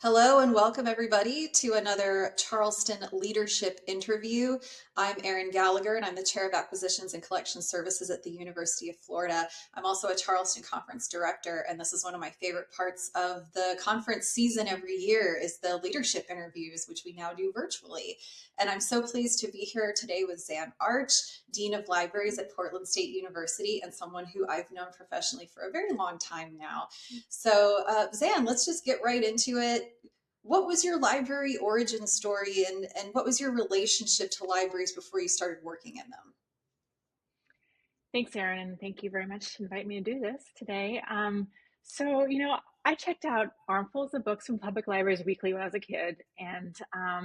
Hello and welcome everybody to another Charleston leadership interview. I'm Erin Gallagher and I'm the Chair of Acquisitions and Collection Services at the University of Florida. I'm also a Charleston Conference Director, and this is one of my favorite parts of the conference season every year is the leadership interviews, which we now do virtually. And I'm so pleased to be here today with Xan Arch, Dean of Libraries at Portland State University, and someone who I've known professionally for a very long time now. So, Xan, let's just get right into it. What was your library origin story, and what was your relationship to libraries before you started working in them? Thanks, Erin, and thank you very much to invite me to do this today. I checked out armfuls of books from public libraries weekly when I was a kid, and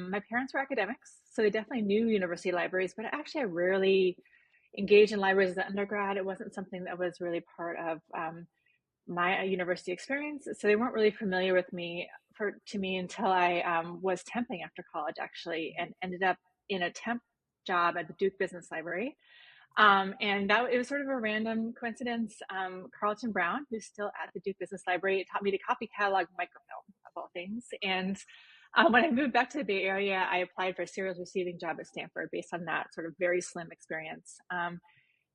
my parents were academics, so they definitely knew university libraries, but actually I rarely engaged in libraries as an undergrad. It wasn't something that was really part of my university experience, so they weren't really familiar with me to me until I was temping after college, actually, and ended up in a temp job at the Duke Business Library. And that it was sort of a random coincidence. Carlton Brown, who's still at the Duke Business Library, taught me to copy catalog microfilm of all things. And when I moved back to the Bay Area, I applied for a serials receiving job at Stanford based on that sort of very slim experience.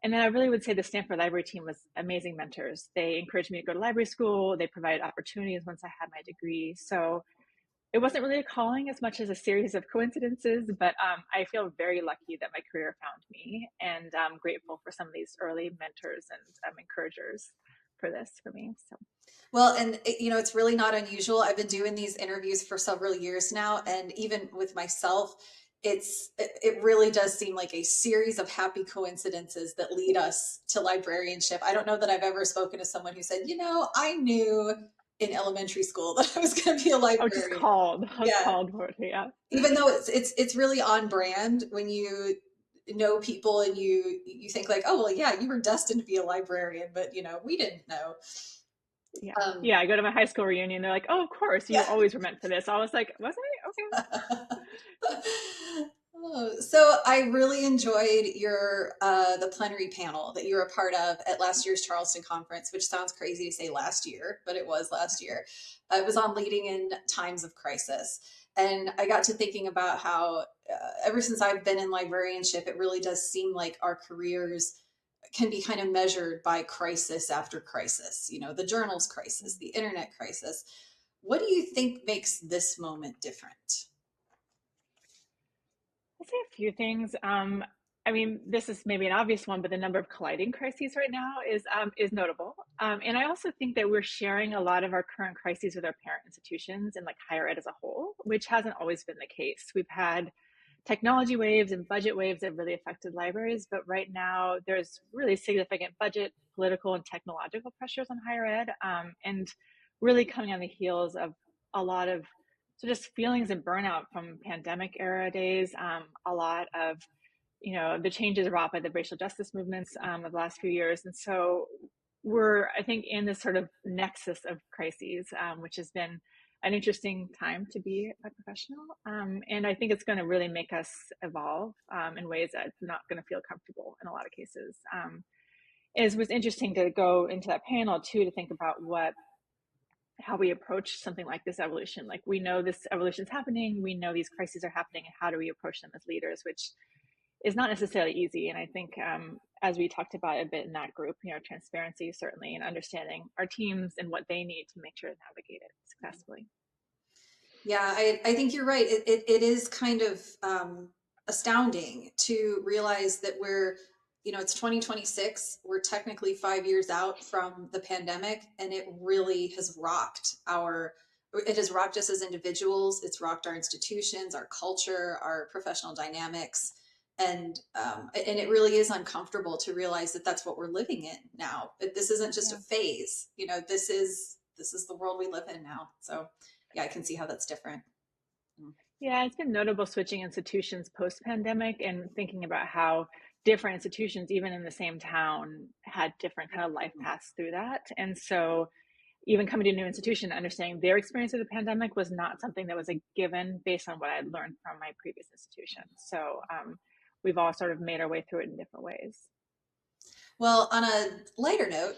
And then I really would say the Stanford Library team was amazing mentors. They encouraged me to go to library school. They provided opportunities once I had my degree. So it wasn't really a calling as much as a series of coincidences, but I feel very lucky that my career found me, and I'm grateful for some of these early mentors and encouragers for this for me. So Well, and it's really not unusual. I've been doing these interviews for several years now, and even with myself, it really does seem like a series of happy coincidences that lead us to librarianship. I don't know that I've ever spoken to someone who said, I knew in elementary school that I was going to be a librarian. I was Yeah, called for it. Yeah. even though it's really on brand when you know people and you think like, oh well, yeah, you were destined to be a librarian, but we didn't know. Yeah. um Yeah. I go to my high school reunion. They're like, oh, of course, you yeah. always were meant for this. I was like, was I? Okay. Oh, so I really enjoyed your the plenary panel that you were a part of at last year's Charleston Conference, which sounds crazy to say last year, but it was last year. It was on leading in times of crisis. And I got to thinking about how ever since I've been in librarianship, it really does seem like our careers can be kind of measured by crisis after crisis, the journal's crisis, the internet crisis. What do you think makes this moment different? I'll say a few things. I mean, this is maybe an obvious one, but the number of colliding crises right now is notable. And I also think that we're sharing a lot of our current crises with our parent institutions and like higher ed as a whole, which hasn't always been the case. We've had technology waves and budget waves that really affected libraries, but right now there's really significant budget, political, and technological pressures on higher ed, and really coming on the heels of a lot of so just feelings and burnout from pandemic era days, a lot of the changes wrought by the racial justice movements of the last few years, and so we're I think in this sort of nexus of crises, which has been an interesting time to be a professional, and I think it's going to really make us evolve in ways that are not going to feel comfortable in a lot of cases. It was interesting to go into that panel too to think about how we approach something like this evolution. Like we know this evolution is happening, we know these crises are happening, and how do we approach them as leaders, which is not necessarily easy. And I think as we talked about a bit in that group, transparency certainly, and understanding our teams and what they need to make sure to navigate it successfully. Yeah, I think you're right. It is kind of astounding to realize that it's 2026. We're technically 5 years out from the pandemic, and it has rocked us as individuals. It's rocked our institutions, our culture, our professional dynamics. And it really is uncomfortable to realize that that's what we're living in now. This isn't just a Yeah. phase, this is the world we live in now. So yeah, I can see how that's different. Mm. Yeah, it's been notable switching institutions post pandemic and thinking about how different institutions, even in the same town, had different kind of life paths through that. And so even coming to a new institution, understanding their experience of the pandemic was not something that was a given based on what I'd learned from my previous institution. So we've all sort of made our way through it in different ways. Well, on a lighter note,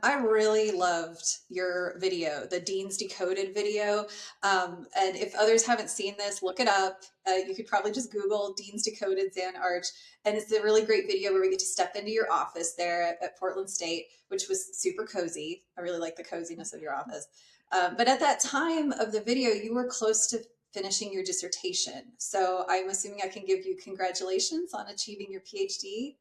I really loved your video, the Dean's Decoded video. And if others haven't seen this, look it up. You could probably just Google Dean's Decoded Xan Arch. And it's a really great video where we get to step into your office there at Portland State, which was super cozy. I really like the coziness of your office. But at that time of the video, you were close to finishing your dissertation. So I'm assuming I can give you congratulations on achieving your PhD.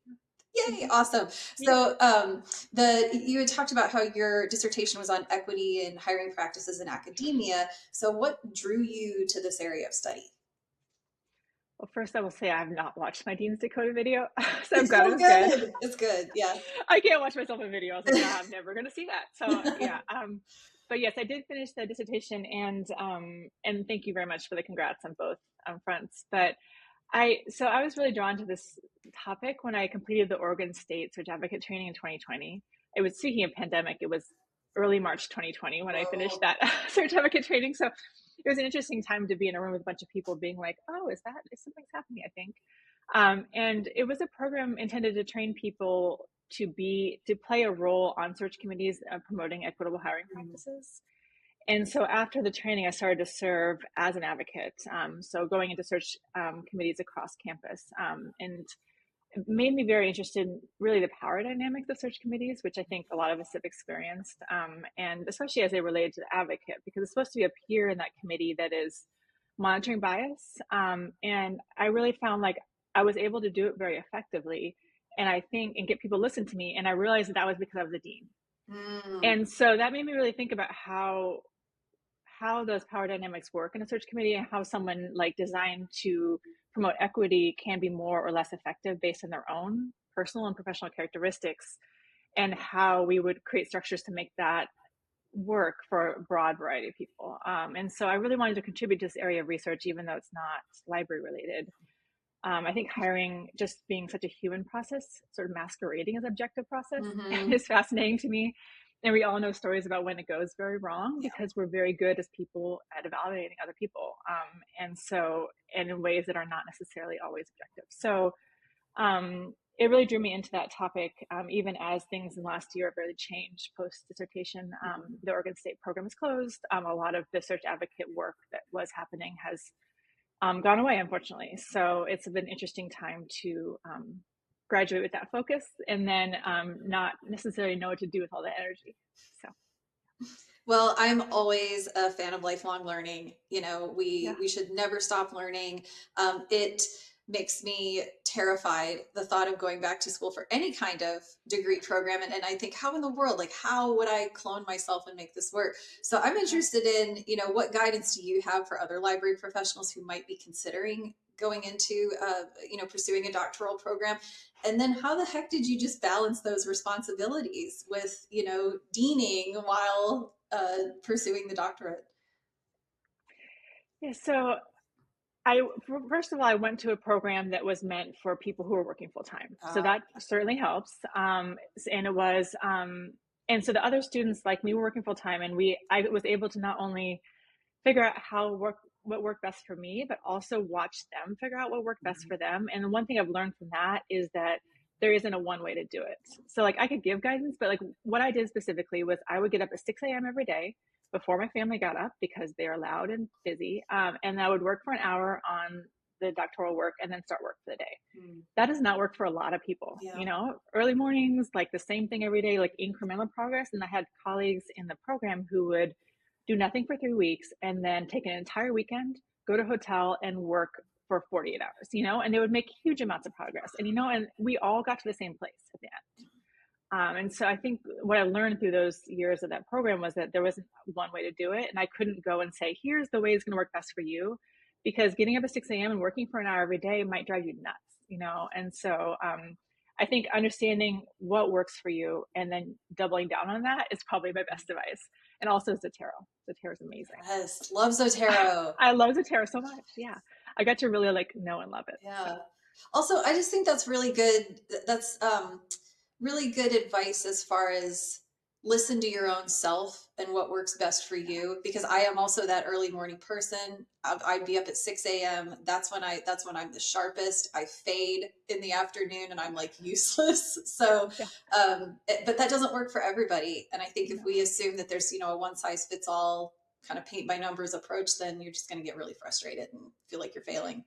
Yay, awesome. Yeah. So the you had talked about how your dissertation was on equity and hiring practices in academia. So what drew you to this area of study? Well, first I will say I have not watched my Dean's Dakota video, so I'm It's glad it so was good. good. It's good. Yeah. I can't watch myself in video. I was like, "No, I'm never gonna see that." So, yeah, but yes, I did finish the dissertation, and thank you very much for the congrats on both, fronts. But I was really drawn to this topic when I completed the Oregon State Search Advocate training in 2020. It was, speaking of pandemic, it was early March 2020 when I finished Whoa. that Search Advocate training, so it was an interesting time to be in a room with a bunch of people being like, "Oh, is something's happening, I think." And it was a program intended to train people to play a role on search committees promoting equitable hiring practices. And so after the training, I started to serve as an advocate. So going into search committees across campus, and it made me very interested in really the power dynamics of search committees, which I think a lot of us have experienced, and especially as they relate to the advocate, because it's supposed to be a peer in that committee that is monitoring bias. And I really found like I was able to do it very effectively, and I think and get people to listen to me. And I realized that was because I was a dean, Mm, and so that made me really think about how those power dynamics work in a search committee, and how someone like designed to promote equity can be more or less effective based on their own personal and professional characteristics, and how we would create structures to make that work for a broad variety of people. And so I really wanted to contribute to this area of research, even though it's not library related. I think hiring just being such a human process, sort of masquerading as objective process, hmm. is fascinating to me. And we all know stories about when it goes very wrong Yeah. because we're very good as people at evaluating other people. And in ways that are not necessarily always objective. So it really drew me into that topic, even as things in the last year have really changed post dissertation. The Oregon State program is closed. A lot of the search advocate work that was happening has gone away, unfortunately. So it's been an interesting time to graduate with that focus, and then not necessarily know what to do with all that energy. So, Well, I'm always a fan of lifelong learning. yeah. We should never stop learning. It makes me terrified, the thought of going back to school for any kind of degree program. And I think, how in the world, like, how would I clone myself and make this work? So I'm interested in, what guidance do you have for other library professionals who might be considering going into, pursuing a doctoral program? And then how the heck did you just balance those responsibilities with, deaning while pursuing the doctorate? Yeah. So I first of all, I went to a program that was meant for people who are working full time, so Uh, that certainly helps. And it was, and so the other students like me were working full time, and I was able to not only figure out what worked best for me, but also watch them figure out what worked best for them. And the one thing I've learned from that is that there isn't a one way to do it. So like I could give guidance, but like what I did specifically was I would get up at 6 a.m. every day before my family got up because they're loud and busy. And I would work for an hour on the doctoral work and then start work for the day. mm, That does not work for a lot of people. yeah. Early mornings, like the same thing every day, like incremental progress. And I had colleagues in the program who would do nothing for 3 weeks and then take an entire weekend, go to a hotel and work for 48 hours, and they would make huge amounts of progress. And we all got to the same place at the end. And so I think what I learned through those years of that program was that there wasn't one way to do it. And I couldn't go and say, here's the way it's going to work best for you, because getting up at 6 a.m. and working for an hour every day might drive you nuts. And so I think understanding what works for you and then doubling down on that is probably my best advice. And also Zotero. Zotero is amazing. Yes, love Zotero. I love Zotero so much. Yeah. I got to really like know and love it. So, Yeah. Also, I just think that's really good. That's really good advice as far as listen to your own self and what works best for you, because I am also that early morning person. I'd be up at 6 a.m. That's when I'm the sharpest. I fade in the afternoon and I'm like useless. So Yeah. but that doesn't work for everybody. And I think if No. we assume that there's, a one size fits all kind of paint by numbers approach, then you're just going to get really frustrated and feel like you're failing.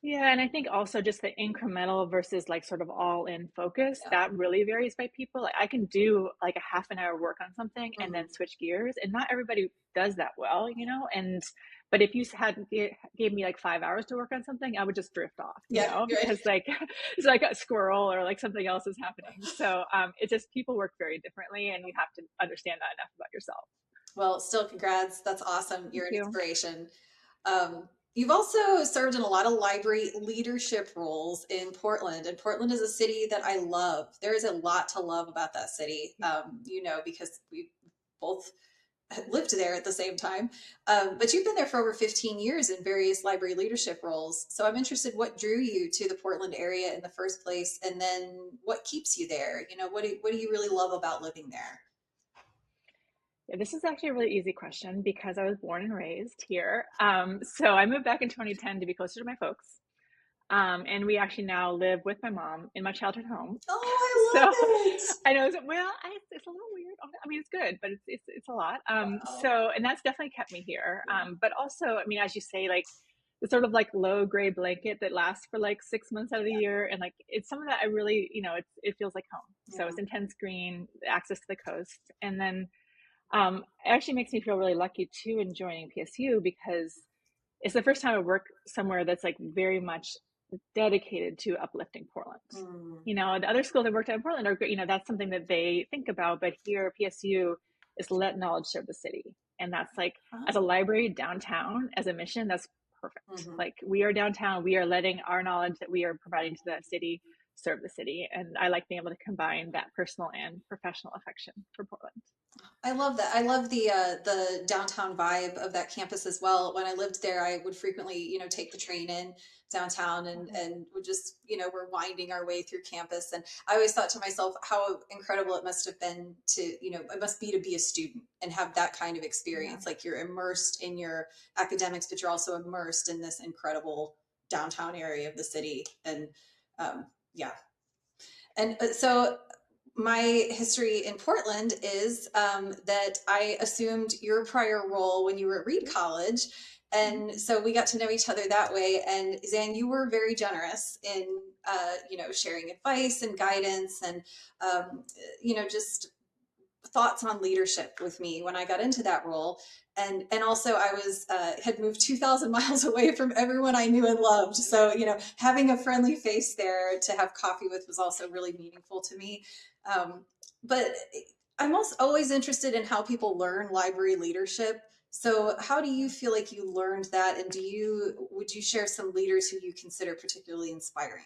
Yeah, and I think also just the incremental versus like sort of all in focus, Yeah. that really varies by people. Like I can do like a half an hour work on something and then Mhm. switch gears, and not everybody does that well, And but if you gave me like 5 hours to work on something, I would just drift off, Yeah, right. because like it's like a squirrel or like something else is happening. So it just people work very differently, and you have to understand that enough about yourself. Well, still, congrats. That's awesome. You're Thank an you. inspiration. You've also served in a lot of library leadership roles in Portland, and Portland is a city that I love. There is a lot to love about that city, because we both lived there at the same time. But you've been there for over 15 years in various library leadership roles. So I'm interested, what drew you to the Portland area in the first place, and then what keeps you there? What do you really love about living there? Yeah, this is actually a really easy question because I was born and raised here. So I moved back in 2010 to be closer to my folks. And we actually now live with my mom in my childhood home. Oh, So I love it. I know, it's a little weird. I mean, it's good, but it's a lot. Wow. So, and that's definitely kept me here. But also, I mean, as you say, like the sort of like low gray blanket that lasts for like 6 months out of the year, and like it's something that I really, it feels like home. So Yeah. it's intense green, access to the coast, and then it actually makes me feel really lucky too in joining PSU, because it's the first time I work somewhere that's like very much dedicated to uplifting Portland. Mm. The other schools I worked at in Portland are great. That's something that they think about, but here PSU is let knowledge serve the city. And that's like, as a Oh. library downtown as a mission, that's perfect. Hmm. Like we are downtown, we are letting our knowledge that we are providing to the city serve the city. And I like being able to combine that personal and professional affection for Portland. I love that. I love the downtown vibe of that campus as well. When I lived there, I would frequently, take the train in downtown, and would just, we're winding our way through campus. And I always thought to myself how incredible it must have been to, it must be to be a student and have that kind of Yeah. experience. Like, you're immersed in your academics, but you're also immersed in this incredible downtown area of the city. And yeah. And so my history in Portland is that I assumed your prior role when you were at Reed College. And so we got to know each other that way. And Xan, you were very generous in, sharing advice and guidance, and, just thoughts on leadership with me when I got into that role. And also I was had moved 2,000 miles away from everyone I knew and loved. So, having a friendly face there to have coffee with was also really meaningful to me. But I'm also always interested in how people learn library leadership. So how do you feel like you learned that? And would you share some leaders who you consider particularly inspiring?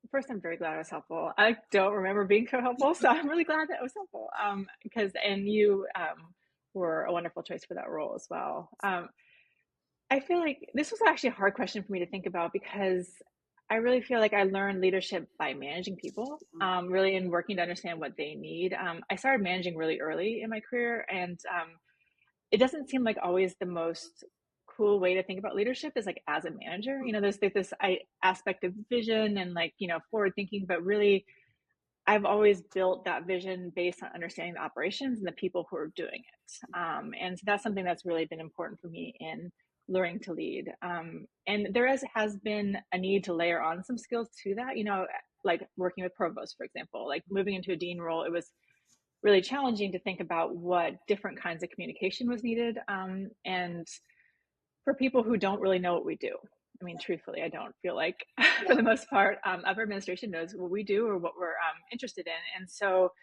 First, I'm very glad I was helpful. I don't remember being so helpful, so I'm really glad that I was helpful. Because and you were a wonderful choice for that role as well. I feel like this was actually a hard question for me to think about, because I really feel like I learned leadership by managing people, really in working to understand what they need. I started managing really early in my career, and it doesn't seem like always the most cool way to think about leadership is like as a manager. There's like this aspect of vision and like, forward thinking, but really I've always built that vision based on understanding the operations and the people who are doing it. And so that's something that's really been important for me in learning to lead. And there has been a need to layer on some skills to that, like working with provost, for example, like moving into a dean role, it was really challenging to think about what different kinds of communication was needed. And for people who don't really know what we do, I mean, truthfully, I don't feel like, for Yeah. the most part, upper administration knows what we do or what we're interested in. And so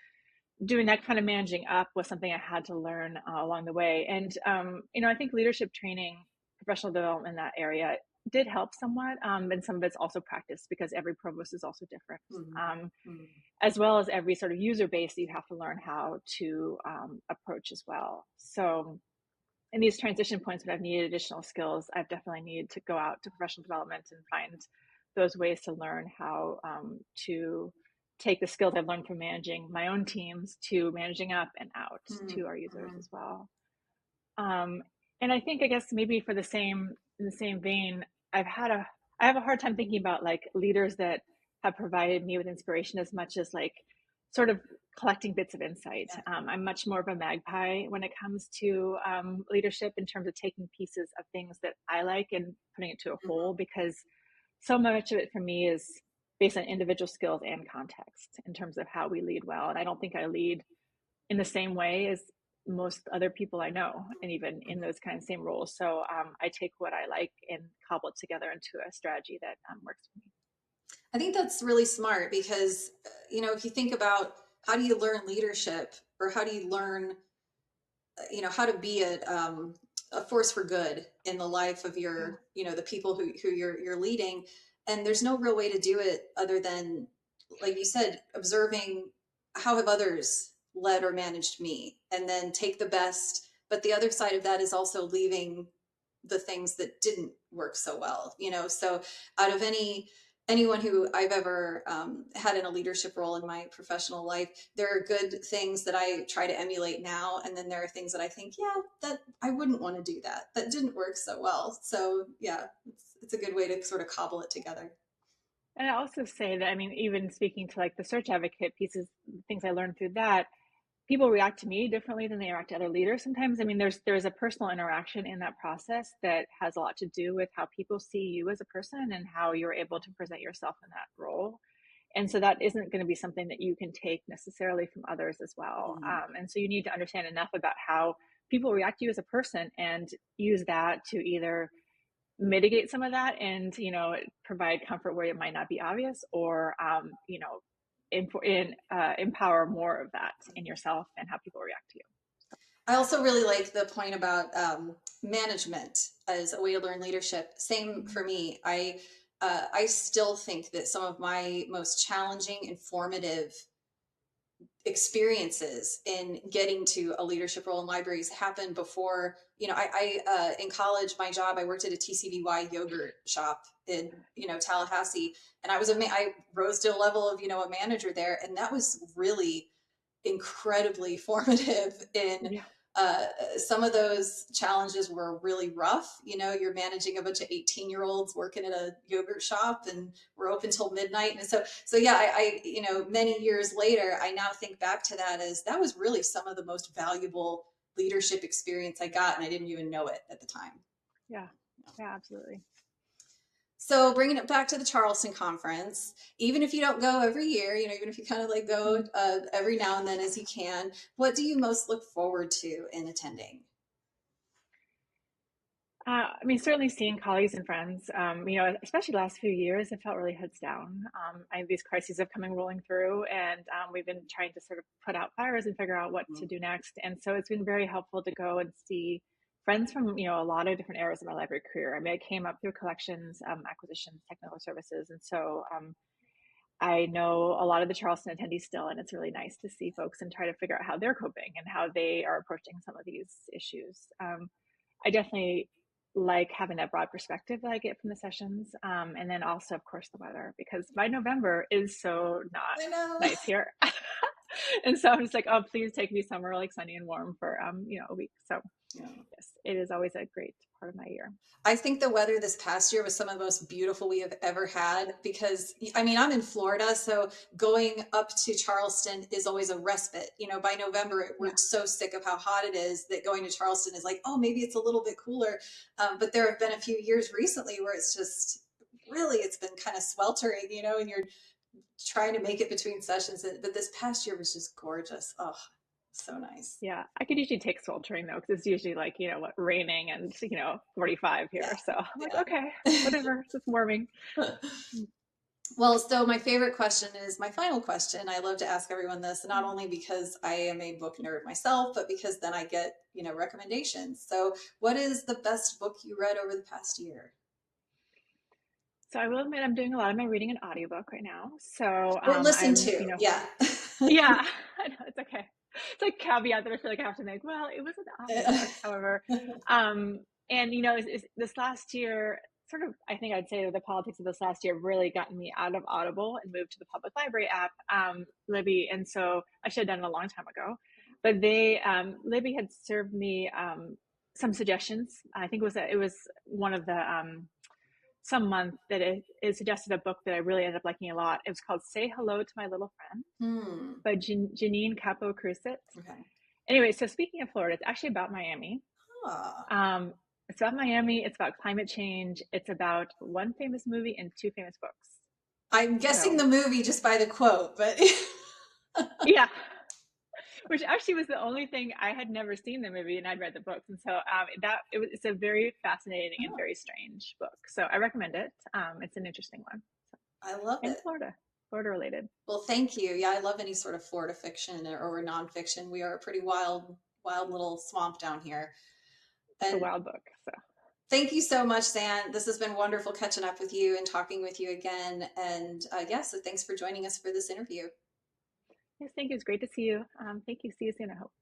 doing that kind of managing up was something I had to learn along the way. And, I think leadership training, professional development in that area did help somewhat. And some of it's also practice, because every provost is also different. Mhm. Mhm. As well as every sort of user base that you have to learn how to approach as well. So in these transition points when I've needed additional skills, I've definitely needed to go out to professional development and find those ways to learn how to take the skills I've learned from managing my own teams to managing up and out to our users Mm-hmm. as well. Um, and I think, I guess maybe for in the same vein, I have a hard time thinking about like leaders that have provided me with inspiration as much as like sort of collecting bits of insight. Yeah. I'm much more of a magpie when it comes to leadership in terms of taking pieces of things that I like and putting it to a whole, Mm-hmm. because so much of it for me is based on individual skills and context in terms of how we lead well. And I don't think I lead in the same way as most other people I know, and even in those kind of same roles. So I take what I like and cobble it together into a strategy that works for me. I think that's really smart because, if you think about how do you learn leadership, or how do you learn, how to be a force for good in the life of Yeah. the people who you're leading. And there's no real way to do it other than, like you said, observing how have others led or managed me, and then take the best. But the other side of that is also leaving the things that didn't work so well, so out of anyone who I've ever had in a leadership role in my professional life, there are good things that I try to emulate now, and then there are things that I think, yeah, that I wouldn't want to do, that didn't work so well. So yeah, it's a good way to sort of cobble it together. And I also say that, I mean, even speaking to like the search advocate pieces, things I learned through that, people react to me differently than they react to other leaders sometimes. I mean, there's a personal interaction in that process that has a lot to do with how people see you as a person and how you're able to present yourself in that role. And so that isn't going to be something that you can take necessarily from others as well. Mm-hmm. And so you need to understand enough about how people react to you as a person and use that to either mitigate some of that and, provide comfort where it might not be obvious, or, empower more of that in yourself and how people react to you. I also really like the point about management as a way to learn leadership. Same for me. I still think that some of my most challenging, informative experiences in getting to a leadership role in libraries happened before. In college, my job, I worked at a TCBY yogurt shop in Tallahassee, and I rose to a level of a manager there, and that was really incredibly formative in Yeah. some of those challenges were really rough. You're managing a bunch of 18-year-olds working at a yogurt shop, and we're open till midnight. And so yeah, many years later, I now think back to that as that was really some of the most valuable leadership experience I got, and I didn't even know it at the time. Yeah. Yeah, absolutely. So bringing it back to the Charleston Conference, even if you don't go every year, even if you kind of like go every now and then as you can, what do you most look forward to in attending? I mean, certainly seeing colleagues and friends, especially the last few years, it felt really heads down. These crises have coming rolling through, and we've been trying to sort of put out fires and figure out what to do next. And so it's been very helpful to go and see friends from, a lot of different eras of my library career. I mean, I came up through collections, acquisitions, technical services. And so I know a lot of the Charleston attendees still, and it's really nice to see folks and try to figure out how they're coping and how they are approaching some of these issues. I definitely like having that broad perspective that I get from the sessions. And then also, of course, the weather, because by November is so not I know. nice here. And so I'm just like, oh, please take me somewhere like sunny and warm for, a week. So Yeah. yes, it is always a great part of my year. I think the weather this past year was some of the most beautiful we have ever had, because I mean, I'm in Florida, so going up to Charleston is always a respite. By November, we're Yeah. so sick of how hot it is that going to Charleston is like, oh, maybe it's a little bit cooler. But there have been a few years recently where it's been kind of sweltering, and you're trying to make it between sessions. But this past year was just gorgeous. Oh, so nice. Yeah, I could usually take sweltering though, because it's usually like, raining and, 45 here. So I'm like, okay, Yeah. whatever, it's just warming. Well, so my favorite question is my final question. I love to ask everyone this, not only because I am a book nerd myself, but because then I get, recommendations. So what is the best book you read over the past year? So I will admit I'm doing a lot of my reading in audiobook right now. So Or listen I'm, to, yeah. yeah, I know, it's okay. It's like caveat that I feel like I have to make. Well, it was an audiobook, however. And this last year, sort of, I think I'd say the politics of this last year have really gotten me out of Audible and moved to the public library app, Libby. And so I should have done it a long time ago. But Libby had served me some suggestions. I think it was one of the some month that it suggested a book that I really ended up liking a lot. It was called Say Hello to My Little Friend by Janine Capo-Crusit. Okay. Anyway, so speaking of Florida, it's actually about Miami. Ah. It's about Miami. It's about climate change. It's about one famous movie and two famous books. I'm guessing So, the movie just by the quote, but yeah, which actually was the only thing. I had never seen the movie and I'd read the books. And so it's a very fascinating and very strange book. So I recommend it. It's an interesting one. So, I love and it. Florida related. Well, thank you. Yeah, I love any sort of Florida fiction or nonfiction. We are a pretty wild, wild little swamp down here. It's a And wild book. So thank you so much, Xan. This has been wonderful catching up with you and talking with you again. And so thanks for joining us for this interview. yes, thank you. It's great to see you. Thank you. See you soon, I hope.